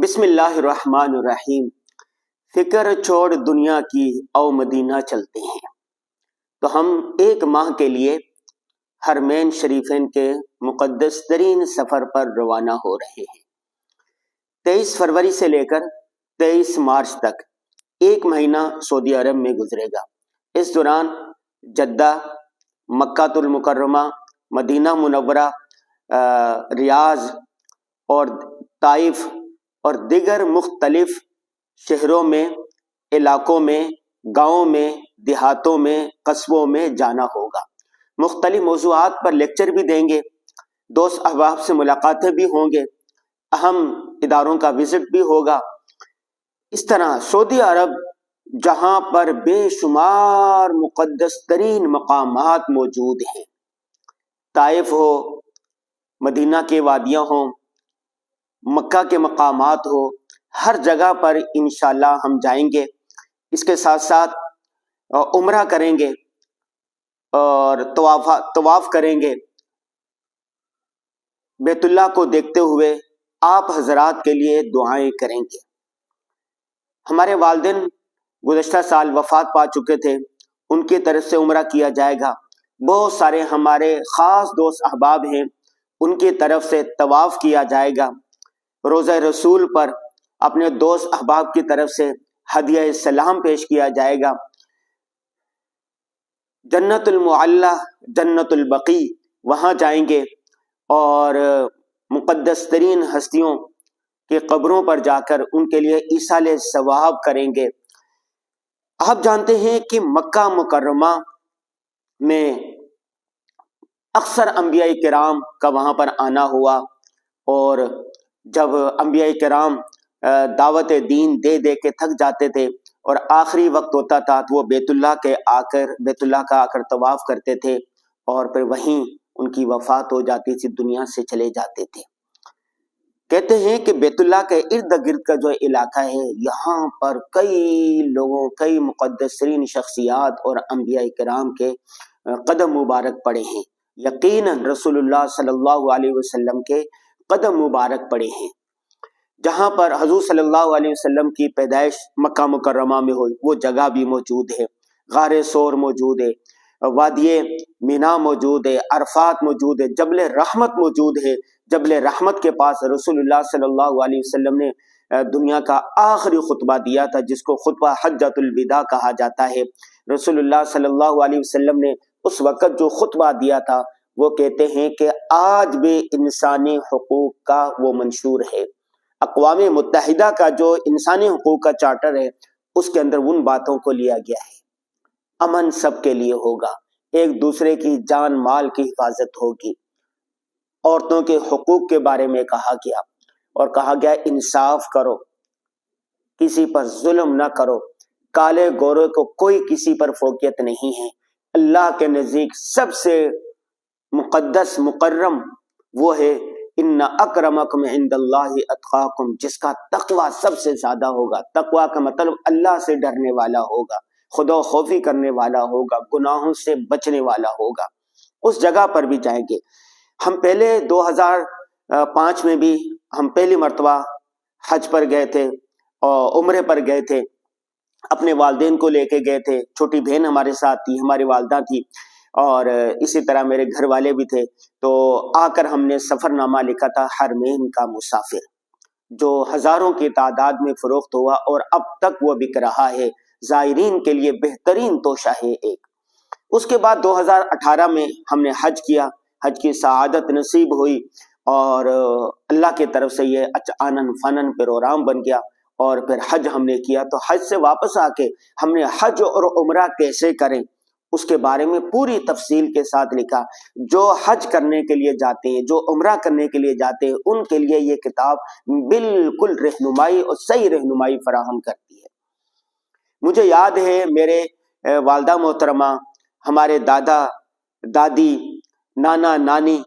بسم اللہ الرحمن الرحیم۔ فکر چھوڑ دنیا کی او مدینہ چلتے ہیں۔ تو ہم ایک ماہ کے لیے حرمین شریفین کے مقدس ترین سفر پر روانہ ہو رہے ہیں۔ 23 فروری سے لے کر 23 مارچ تک ایک مہینہ سعودی عرب میں گزرے گا۔ اس دوران جدہ، مکہ المکرمہ، مدینہ منورہ، ریاض اور طائف اور دیگر مختلف شہروں میں، علاقوں میں، گاؤں میں، دیہاتوں میں، قصبوں میں جانا ہوگا۔ مختلف موضوعات پر لیکچر بھی دیں گے، دوست احباب سے ملاقاتیں بھی ہوں گے، اہم اداروں کا وزٹ بھی ہوگا۔ اس طرح سعودی عرب جہاں پر بے شمار مقدس ترین مقامات موجود ہیں، طائف ہو، مدینہ کے وادیاں ہوں، مکہ کے مقامات ہو، ہر جگہ پر انشاءاللہ ہم جائیں گے۔ اس کے ساتھ ساتھ عمرہ کریں گے اور طواف کریں گے، بیت اللہ کو دیکھتے ہوئے آپ حضرات کے لیے دعائیں کریں گے۔ ہمارے والدین گزشتہ سال وفات پا چکے تھے، ان کی طرف سے عمرہ کیا جائے گا۔ بہت سارے ہمارے خاص دوست احباب ہیں، ان کی طرف سے طواف کیا جائے گا۔ روضہ رسول پر اپنے دوست احباب کی طرف سے ہدیہ سلام پیش کیا جائے گا۔ جنت المعلی، جنت البقیع، وہاں جائیں گے اور مقدس ترین ہستیوں کے قبروں پر جا کر ان کے لیے ایصال ثواب کریں گے۔ آپ جانتے ہیں کہ مکہ مکرمہ میں اکثر انبیاء کرام کا وہاں پر آنا ہوا، اور جب انبیاء کرام دعوت دین دے دے کے تھک جاتے تھے اور آخری وقت ہوتا تھا تو وہ بیت اللہ کا آ کر طواف کرتے تھے، اور پھر وہیں ان کی وفات ہو جاتی تھی، دنیا سے چلے جاتے تھے۔ کہتے ہیں کہ بیت اللہ کے ارد گرد کا جو علاقہ ہے، یہاں پر کئی مقدس ترین شخصیات اور انبیاء کرام کے قدم مبارک پڑے ہیں۔ یقیناً رسول اللہ صلی اللہ علیہ وسلم کے قدم مبارک پڑے ہیں۔ جہاں پر حضور صلی اللہ علیہ وسلم کی پیدائش مکہ مکرمہ میں ہوئی، وہ جگہ بھی موجود ہے۔ غار ثور موجود ہے، وادی مینا موجود ہے، عرفات موجود ہے، جبل رحمت موجود ہے۔ جبل رحمت کے پاس رسول اللہ صلی اللہ علیہ وسلم نے دنیا کا آخری خطبہ دیا تھا، جس کو خطبہ حجۃ الوداع کہا جاتا ہے۔ رسول اللہ صلی اللہ علیہ وسلم نے اس وقت جو خطبہ دیا تھا، وہ کہتے ہیں کہ آج بھی انسانی حقوق کا وہ منشور ہے۔ اقوام متحدہ کا جو انسانی حقوق کا چارٹر ہے، اس کے اندر ان باتوں کو لیا گیا ہے۔ امن سب کے لیے ہوگا، ایک دوسرے کی جان مال کی حفاظت ہوگی، عورتوں کے حقوق کے بارے میں کہا گیا، اور کہا گیا انصاف کرو، کسی پر ظلم نہ کرو، کالے گورے کو کوئی کسی پر فوقیت نہیں ہے۔ اللہ کے نزدیک سب سے مقدس مکرم وہ ہے ان اکرمکم عند اللہ اتقاکم، جس کا تقوی سب سے زیادہ ہوگا۔ تقوی کا مطلب اللہ سے ڈرنے والا ہوگا، خدا خوفی کرنے والا ہوگا، گناہوں سے بچنے والا ہوگا۔ اس جگہ پر بھی جائیں گے۔ ہم پہلے 2005 میں بھی ہم پہلی مرتبہ حج پر گئے تھے اور عمرے پر گئے تھے، اپنے والدین کو لے کے گئے تھے، چھوٹی بہن ہمارے ساتھ تھی، ہماری والدہ تھی، اور اسی طرح میرے گھر والے بھی تھے۔ تو آ کر ہم نے سفر نامہ لکھا تھا حرمین کا مسافر، جو ہزاروں کی تعداد میں فروخت ہوا اور اب تک وہ بک رہا ہے، زائرین کے لیے بہترین توشہ ہے ایک۔ اس کے بعد 2018 میں ہم نے حج کیا، حج کی سعادت نصیب ہوئی، اور اللہ کی طرف سے یہ آنن فنن پروگرام بن گیا، اور پھر حج ہم نے کیا۔ تو حج سے واپس آ کے ہم نے حج اور عمرہ کیسے کریں، اس کے بارے میں پوری تفصیل کے ساتھ لکھا۔ جو حج کرنے کے لیے جاتے ہیں، جو عمرہ کرنے کے لیے جاتے ہیں، ان کے لیے یہ کتاب بالکل رہنمائی اور صحیح رہنمائی فراہم کرتی ہے۔ مجھے یاد ہے میرے والدہ محترمہ، ہمارے دادا دادی، نانا نانی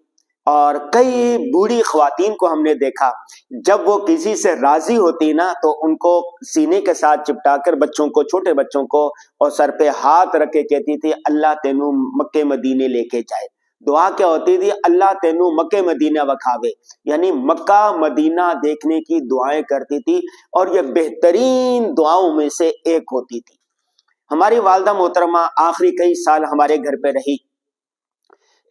اور کئی بوڑھی خواتین کو ہم نے دیکھا، جب وہ کسی سے راضی ہوتی نا تو ان کو سینے کے ساتھ چپٹا کر بچوں کو، چھوٹے بچوں کو، اور سر پہ ہاتھ رکھ کے کہتی تھی اللہ تینوں مکے مدینے لے کے جائے۔ دعا کیا ہوتی تھی؟ اللہ تینو مکہ مدینہ وکھاوے، یعنی مکہ مدینہ دیکھنے کی دعائیں کرتی تھی، اور یہ بہترین دعاؤں میں سے ایک ہوتی تھی۔ ہماری والدہ محترمہ آخری کئی سال ہمارے گھر پہ رہی۔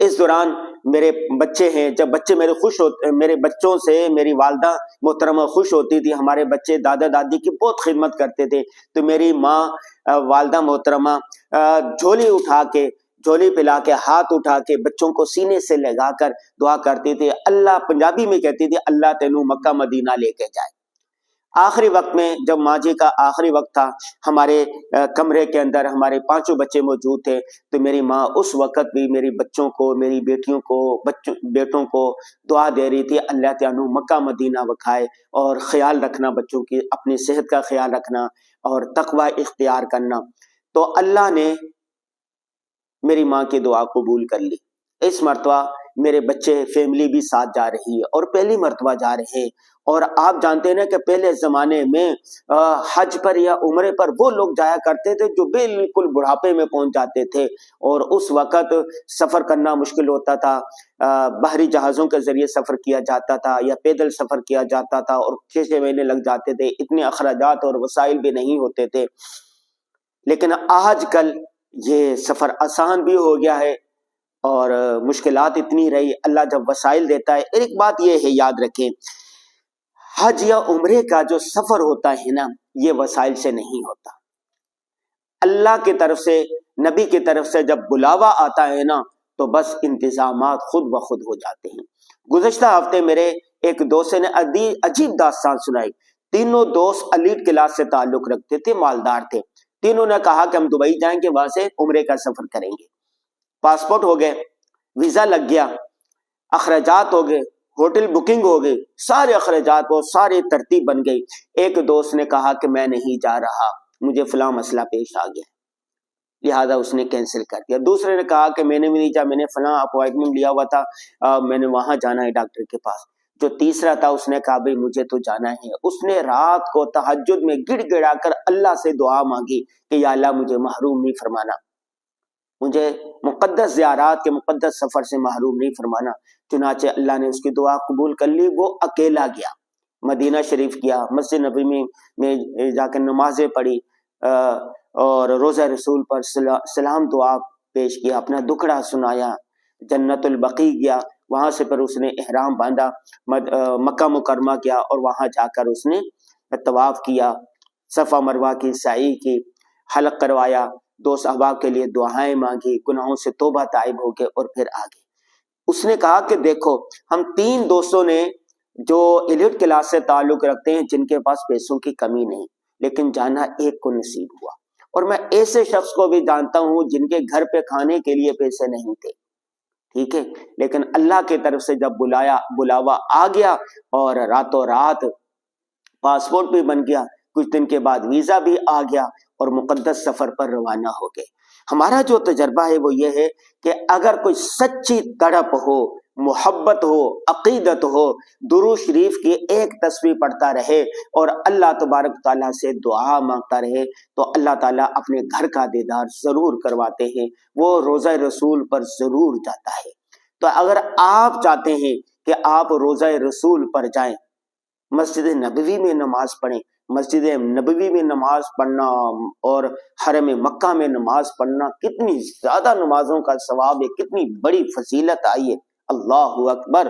اس دوران میرے بچے ہیں، جب بچے میرے بچوں سے میری والدہ محترمہ خوش ہوتی تھی، ہمارے بچے دادا دادی کی بہت خدمت کرتے تھے، تو میری ماں والدہ محترمہ جھولی پلا کے ہاتھ اٹھا کے بچوں کو سینے سے لگا کر دعا کرتی تھی، اللہ، پنجابی میں کہتی تھی، اللہ تینو مکہ مدینہ لے کے جائے۔ آخری وقت میں جب ماں جی کا آخری وقت تھا، ہمارے کمرے کے اندر ہمارے 5 بچے موجود تھے، تو میری ماں اس وقت بھی میری بچوں کو، میری بیٹیوں کو، بیٹوں کو دعا دے رہی تھی، اللہ تعالیٰ مکہ مدینہ وکھائے، اور خیال رکھنا بچوں کی، اپنی صحت کا خیال رکھنا اور تقوی اختیار کرنا۔ تو اللہ نے میری ماں کی دعا قبول کر لی۔ اس مرتبہ میرے بچے، فیملی بھی ساتھ جا رہی ہے، اور پہلی مرتبہ جا رہے ہیں۔ اور آپ جانتے ہیں نا کہ پہلے زمانے میں حج پر یا عمرے پر وہ لوگ جایا کرتے تھے جو بالکل بڑھاپے میں پہنچ جاتے تھے، اور اس وقت سفر کرنا مشکل ہوتا تھا، بحری جہازوں کے ذریعے سفر کیا جاتا تھا یا پیدل سفر کیا جاتا تھا، اور 6 مہینے لگ جاتے تھے، اتنے اخراجات اور وسائل بھی نہیں ہوتے تھے۔ لیکن آج کل یہ سفر آسان بھی ہو گیا ہے، اور مشکلات اتنی رہی، اللہ جب وسائل دیتا ہے۔ ایک بات یہ ہے، یاد رکھیں، حج یا عمرے کا جو سفر ہوتا ہے نا، یہ وسائل سے نہیں ہوتا۔ اللہ کی طرف سے، نبی کی طرف سے جب بلاوا آتا ہے نا، تو بس انتظامات خود بخود ہو جاتے ہیں۔ گزشتہ ہفتے میرے ایک دوست نے عجیب داستان سنائی۔ تینوں دوست ایلیٹ کلاس سے تعلق رکھتے تھے، مالدار تھے۔ تینوں نے کہا کہ ہم دبئی جائیں گے، وہاں سے عمرے کا سفر کریں گے۔ پاسپورٹ ہو گئے، ویزا لگ گیا، اخراجات ہو گئے، ہوٹل بکنگ ہو گئی، سارے اخراجات اور ساری ترتیب بن گئی۔ ایک دوست نے کہا کہ میں نہیں جا رہا، مجھے فلاں مسئلہ پیش آ گیا، لہذا اس نے کینسل کر دیا۔ دوسرے نے کہا کہ میں نے بھی نہیں جا، میں نے فلاں اپوائنٹمنٹ لیا ہوا تھا، میں نے وہاں جانا ہے ڈاکٹر کے پاس۔ جو تیسرا تھا اس نے کہا بھائی مجھے تو جانا ہے۔ اس نے رات کو تہجد میں گڑ گڑا کر اللہ سے دعا مانگی کہ یا اللہ مجھے محروم نہیں فرمانا، مجھے مقدس زیارات کے مقدس سفر سے محروم نہیں فرمانا۔ چنانچہ اللہ نے اس کی دعا قبول کر لی۔ وہ اکیلا گیا، مدینہ شریف گیا، مسجد نبوی میں جا کر نمازیں پڑھی، اور روضہ رسول پر سلام دعا پیش کیا، اپنا دکھڑا سنایا، جنت البقیع گیا، وہاں سے پھر اس نے احرام باندھا، مکہ مکرمہ کیا، اور وہاں جا کر اس نے طواف کیا، صفا مروہ کی سعی کی، حلق کروایا، دوست احباب کے لیے دعائیں مانگی، گناہوں سے توبہ تائب ہو کے، اور پھر آگے۔ اس نے کہا کہ دیکھو، ہم 3 دوستوں نے جو ایلیٹ کلاس سے تعلق رکھتے ہیں، جن کے پاس پیسوں کی کمی نہیں، لیکن جانا ایک کو نصیب ہوا، اور میں ایسے شخص کو بھی جانتا ہوں جن کے گھر پہ کھانے کے لیے پیسے نہیں تھے، ٹھیک ہے، لیکن اللہ کی طرف سے جب بلاوا آ گیا، اور راتوں رات پاسپورٹ بھی بن گیا، کچھ دن کے بعد ویزا بھی آ گیا، اور مقدس سفر پر روانہ ہو گئے۔ ہمارا جو تجربہ ہے وہ یہ ہے کہ اگر کوئی سچی تڑپ ہو، محبت ہو، عقیدت ہو، درود شریف کی ایک تسبیح پڑھتا رہے اور اللہ تبارک تعالیٰ سے دعا مانگتا رہے، تو اللہ تعالیٰ اپنے گھر کا دیدار ضرور کرواتے ہیں، وہ روضہ رسول پر ضرور جاتا ہے۔ تو اگر آپ چاہتے ہیں کہ آپ روضہ رسول پر جائیں، مسجد نبوی میں نماز پڑھیں، مسجد نبوی میں نماز پڑھنا اور حرم مکہ میں نماز پڑھنا کتنی زیادہ نمازوں کا ثواب ہے، کتنی بڑی فضیلت آئی ہے، اللہ اکبر۔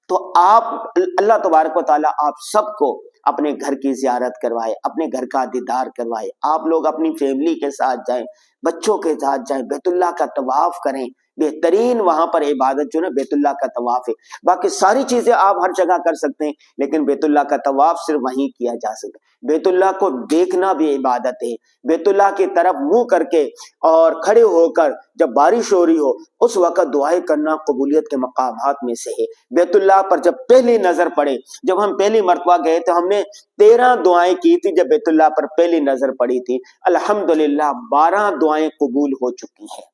تو آپ، اللہ تبارک و تعالیٰ آپ سب کو اپنے گھر کی زیارت کروائے، اپنے گھر کا دیدار کروائے، آپ لوگ اپنی فیملی کے ساتھ جائیں، بچوں کے ساتھ جائیں، بیت اللہ کا طواف کریں۔ بہترین وہاں پر عبادت جو نا بیت اللہ کا طواف ہے، باقی ساری چیزیں آپ ہر جگہ کر سکتے ہیں، لیکن بیت اللہ کا طواف صرف وہیں کیا جا سکتا ہے۔ بیت اللہ کو دیکھنا بھی عبادت ہے، بیت اللہ کی طرف منہ کر کے اور کھڑے ہو کر جب بارش ہو رہی ہو اس وقت دعائیں کرنا قبولیت کے مقامات میں سے ہے۔ بیت اللہ پر جب پہلی نظر پڑے، جب ہم پہلی مرتبہ گئے تو ہم نے 13 دعائیں کی تھی، جب بیت اللہ پر پہلی نظر پڑی تھی، الحمدللہ 12 دعائیں قبول ہو چکی ہیں۔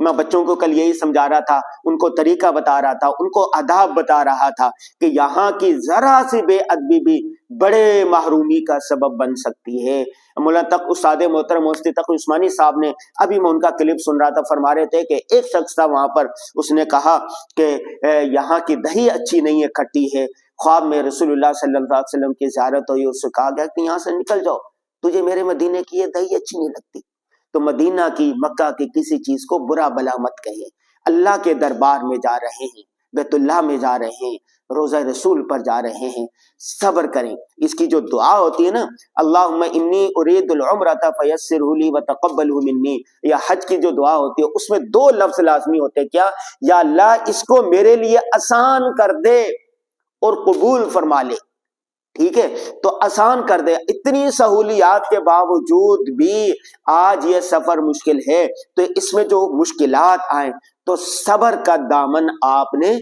میں بچوں کو کل یہی سمجھا رہا تھا، ان کو طریقہ بتا رہا تھا، ان کو آداب بتا رہا تھا کہ یہاں کی ذرا سی بے ادبی بھی بڑے محرومی کا سبب بن سکتی ہے۔ مولانا تق استاد محترم مفتی تقی عثمانی صاحب نے، ابھی میں ان کا کلپ سن رہا تھا، فرما رہے تھے کہ ایک شخص تھا وہاں پر، اس نے کہا کہ یہاں کی دہی اچھی نہیں ہے، کھٹی ہے۔ خواب میں رسول اللہ صلی اللہ علیہ وسلم کی زیارت ہوئی، اس سے کہا گیا کہ یہاں سے نکل جاؤ، تجھے میرے مدینے کی یہ دہی اچھی نہیں لگتی۔ تو مدینہ کی، مکہ کی کسی چیز کو برا بلا مت کہے۔ اللہ کے دربار میں جا رہے ہیں، بیت اللہ میں جا رہے ہیں، روزہ رسول پر جا رہے ہیں، صبر کریں۔ اس کی جو دعا ہوتی ہے نا، اللہم انی ارید العمرۃ فیسرہ لی وتقبلہ منی، یا حج کی جو دعا ہوتی ہے اس میں دو لفظ لازمی ہوتے ہیں، کیا؟ یا اللہ اس کو میرے لیے آسان کر دے اور قبول فرما لے۔ ٹھیک ہے، تو آسان کر دے۔ اتنی سہولیات کے باوجود بھی آج یہ سفر مشکل ہے، تو اس میں جو مشکلات آئیں تو صبر کا دامن آپ نے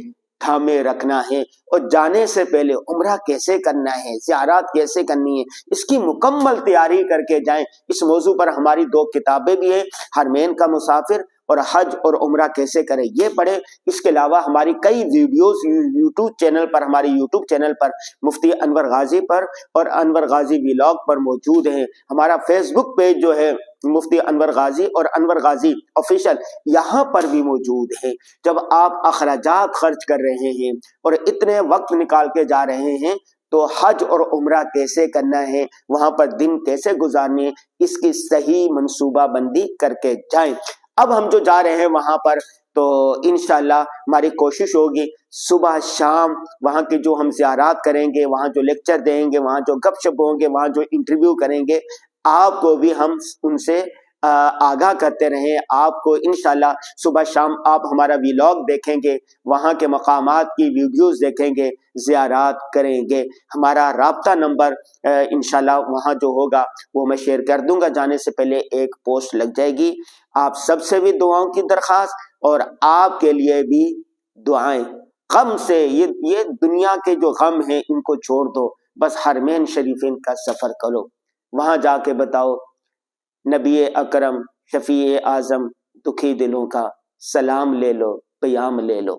تھامے رکھنا ہے، اور جانے سے پہلے عمرہ کیسے کرنا ہے، زیارات کیسے کرنی ہے، اس کی مکمل تیاری کر کے جائیں۔ اس موضوع پر ہماری 2 کتابیں بھی ہیں، حرمین کا مسافر اور حج اور عمرہ کیسے کرے، یہ پڑھے۔ اس کے علاوہ ہماری کئی ویڈیوز یوٹیوب چینل پر، ہماری یوٹیوب چینل پر مفتی انور غازی پر اور انور غازی ویلاگ پر موجود ہیں۔ ہمارا فیس بک پیج جو ہے مفتی انور غازی اور انور غازی آفیشل، یہاں پر بھی موجود ہے۔ جب آپ اخراجات خرچ کر رہے ہیں اور اتنے وقت نکال کے جا رہے ہیں، تو حج اور عمرہ کیسے کرنا ہے، وہاں پر دن کیسے گزارنے ہیں، اس کی صحیح منصوبہ بندی کر کے جائیں۔ اب ہم جو جا رہے ہیں وہاں پر، تو انشاءاللہ ہماری کوشش ہوگی صبح شام وہاں کی جو ہم زیارات کریں گے، وہاں جو لیکچر دیں گے، وہاں جو گپ شپ ہوں گے، وہاں جو انٹرویو کریں گے، آپ کو بھی ہم ان سے آگاہ کرتے رہیں۔ آپ کو انشاءاللہ صبح شام آپ ہمارا ویلاگ دیکھیں گے، وہاں کے مقامات کی ویڈیوز دیکھیں گے، زیارات کریں گے۔ ہمارا رابطہ نمبر انشاءاللہ وہاں جو ہوگا وہ میں شیئر کر دوں گا، جانے سے پہلے ایک پوسٹ لگ جائے گی۔ آپ سب سے بھی دعاؤں کی درخواست، اور آپ کے لیے بھی دعائیں۔ غم سے، یہ دنیا کے جو غم ہیں ان کو چھوڑ دو، بس حرمین شریفین کا سفر کرو، وہاں جا کے بتاؤ نبی اکرم شفیع اعظم دکھی دلوں کا سلام لے لو، پیام لے لو۔